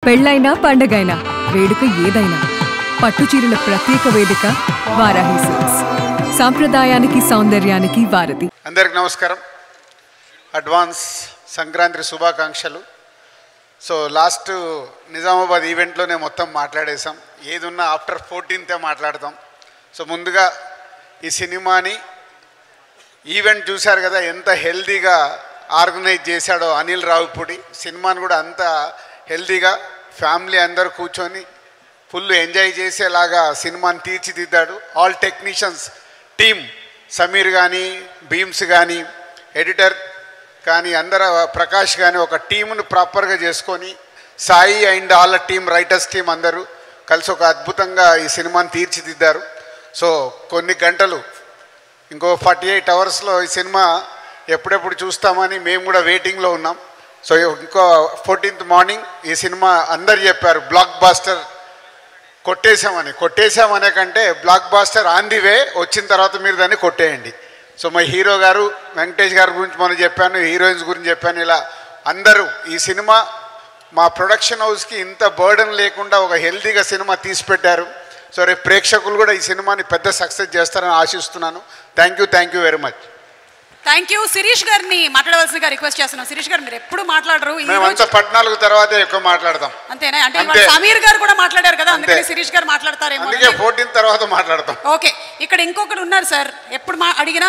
పెళ్ళైనా పండగైనా వేడుక ఏదైనా పట్టుచీరల ప్రత్యేక వేదిక వారాహి సిల్క్స్. సాంప్రదాయానికి సౌందర్యానికి వారధి. అందరికి నమస్కారం. అడ్వాన్స్ సంక్రాంతి శుభాకాంక్షలు. సో లాస్ట్ నిజామాబాద్ ఈవెంట్లోనే మొత్తం మాట్లాడేసాం. ఏదున్నా ఆఫ్టర్ 14th మాట్లాడతాం. సో ముందుగా ఈ సినిమాని ఈవెంట్ చూశారు కదా, ఎంత హెల్తీగా ఆర్గనైజ్ చేశాడో అనిల్ రావిపూడి. సినిమాని కూడా అంత హెల్తీగా ఫ్యామిలీ అందరూ కూర్చొని ఫుల్ ఎంజాయ్ చేసేలాగా సినిమాని తీర్చిదిద్దాడు. ఆల్ టెక్నీషియన్స్ టీమ్, సమీర్ కానీ, భీమ్స్ కానీ, ఎడిటర్ కానీ, అందరూ ప్రకాష్ కానీ ఒక టీమును ప్రాపర్గా చేసుకొని, Sai and all team, writers team అందరూ కలిసి ఒక అద్భుతంగా ఈ సినిమాని తీర్చిదిద్దారు. సో కొన్ని గంటలు, ఇంకో 48 అవర్స్లో ఈ సినిమా ఎప్పుడెప్పుడు చూస్తామని మేము కూడా వెయిటింగ్లో ఉన్నాం. సో ఇంకో 14th మార్నింగ్ ఈ సినిమా అందరు చెప్పారు బ్లాక్ బాస్టర్ కొట్టేశామనే కంటే blockbuster on the way, వచ్చిన తర్వాత మీరు దాన్ని కొట్టేయండి. సో మా హీరో గారు వెంకటేష్ గారి గురించి మనం చెప్పాను, హీరోయిన్స్ గురించి చెప్పాను. ఇలా అందరూ ఈ సినిమా మా ప్రొడక్షన్ హౌస్కి ఇంత బర్డన్ లేకుండా ఒక హెల్తీగా సినిమా తీసి పెట్టారు. సో రేపు ప్రేక్షకులు కూడా ఈ సినిమాని పెద్ద సక్సెస్ చేస్తారని ఆశిస్తున్నాను. Thank you very much. Thank you. Shirish గారిని మాట్లాడవలసిందిగా రిక్వెస్ట్ చేస్తున్నాం. శిరీష్ గారు, మీరు ఎప్పుడు మాట్లాడరు, మేమంతా 14 తర్వాత ఎక్కువ మాట్లాడతాం. అంతేనా? అంటే సమీర్ గారు కూడా మాట్లాడారు కదా, అందుకని శిరీష్ గారు మాట్లాడతారేమో. అందుకే 14 తర్వాత మాట్లాడతాం. ఓకే, ఇక్కడ ఇంకొకరు ఉన్నారు సార్, ఎప్పుడు అడిగినా